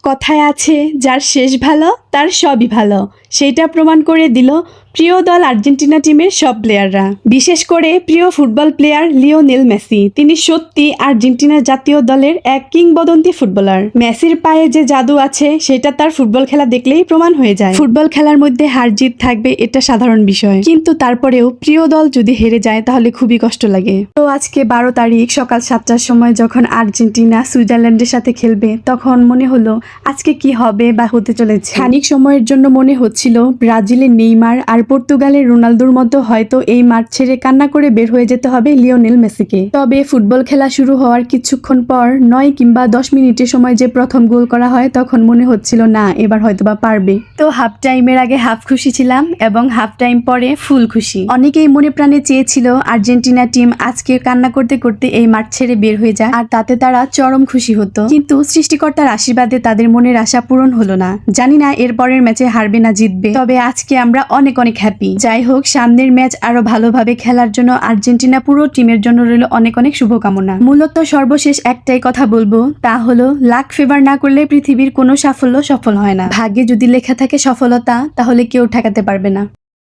কথায় আছে যার শেষ ভালো তার সবই ভালো, সেটা প্রমাণ করে দিল প্রিয় দল আর্জেন্টিনা টিমের সব প্লেয়াররা। বিশেষ করে প্রিয় ফুটবল প্লেয়ার লিওনেল মেসি। তিনি সত্যি আর্জেন্টিনা জাতীয় দলের এক কিংবদন্তি ফুটবলার। মেসির পায়ে যে জাদু আছে সেটা তার ফুটবল খেলা দেখলেই প্রমাণ হয়ে যায়। ফুটবল খেলার মধ্যে হার জিত থাকবে, এটা সাধারণ বিষয়, কিন্তু তারপরেও প্রিয় দল যদি হেরে যায় তাহলে খুবই কষ্ট লাগে। তো আজকে 12 তারিখ সকাল 7টার সময় যখন আর্জেন্টিনা সুইজারল্যান্ডের সাথে খেলবে, তখন মনে হলো আজকে কি হবে বা হতে চলেছে। খানিক সময়ের জন্য মনে হচ্ছিল ব্রাজিলের নেইমার আর পর্তুগালের রোনালদোর মতো হয়তো এই মাঠ ছেড়ে কান্না করে বের হয়ে যেতে হবে লিওনেল মেসিকে। তবে ফুটবল খেলা শুরু হওয়ার কিছুক্ষণ পর 9 কিংবা 10 মিনিটের সময় যে প্রথম গোল করা হয়, তখন মনে হচ্ছিল না এবার হয়তোবা পারবে। তো হাফ টাইমের আগে হাফ খুশি ছিলাম এবং হাফ টাইম পরে ফুল খুশি। অনেকেই মনে প্রাণে চেয়েছিল আর্জেন্টিনা টিম আজকে কান্না করতে করতে এই মাঠ ছেড়ে বের হয়ে যায় আর তাতে তারা চরম খুশি হতো, কিন্তু সৃষ্টিকর্তার আশীর্বাদে তাদের মনের আশা পূরণ হলো না। জানি না এর পরের ম্যাচে হারবে না জিতবে, তবে আজকে আমরা অনেক অনেক হ্যাপি। যাই হোক, সামনের ম্যাচ আরো ভালোভাবে খেলার জন্য আর্জেন্টিনা পুরো টিমের জন্য রইল অনেক অনেক শুভকামনা। মূলত সর্বশেষ একটাই কথা বলবো, তা হলো লাক ফেভার না করলে পৃথিবীর কোনো সাফল্য সফল হয় না। ভাগ্যে যদি লেখা থাকে সফলতা, তাহলে কেউ ঠেকাতে পারবে না।